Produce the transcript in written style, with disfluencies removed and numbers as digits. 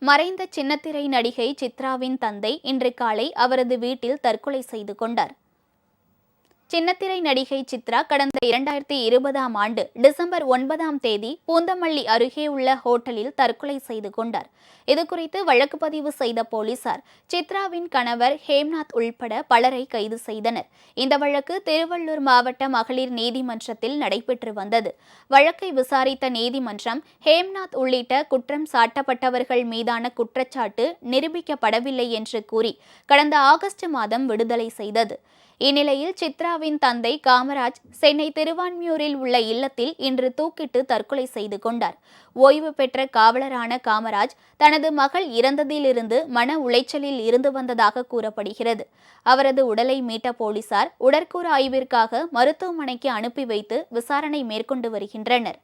மறைந்த சின்னத்திரை நடிகை சித்ராவின் தந்தை இன்று காலை அவரது வீட்டில் தற்கொலை செய்து கொண்டார். சின்னத்திரை நடிகை சித்ரா கடந்த 2020ஆம் ஆண்டு டிசம்பர் 9ஆம் தேதி பூந்தமல்லி அருகே உள்ள ஹோட்டலில் தற்கொலை செய்து கொண்டார். இதுகுறித்து வழக்கு பதிவு செய்த போலீசார் சித்ராவின் கணவர் ஹேம்நாத் உள்பட பலரை கைது செய்தனர். இந்த வழக்கு திருவள்ளூர் மாவட்ட மகளிர் நீதிமன்றத்தில் நடைபெற்று வந்தது. வழக்கை விசாரித்த நீதிமன்றம் ஹேம்நாத் உள்ளிட்ட குற்றம் சாட்டப்பட்டவர்கள் மீதான குற்றச்சாட்டு நிரூபிக்கப்படவில்லை என்று கூறி கடந்த ஆகஸ்ட் மாதம் விடுதலை செய்தது. இந்நிலையில் சித்ராவின் தந்தை காமராஜ் சென்னை திருவான்மியூரில் உள்ள இல்லத்தில் இன்று தூக்கிட்டு தற்கொலை செய்து கொண்டார். ஓய்வு பெற்ற காவலரான காமராஜ் தனது மகள் இறந்ததிலிருந்து மன உளைச்சலில் இருந்து வந்ததாக கூறப்படுகிறது. அவரது உடலை மீட்ட போலீசார் உடற்கூறு ஆய்விற்காக மருத்துவமனைக்கு அனுப்பி வைத்து விசாரணை மேற்கொண்டு வருகின்றனர்.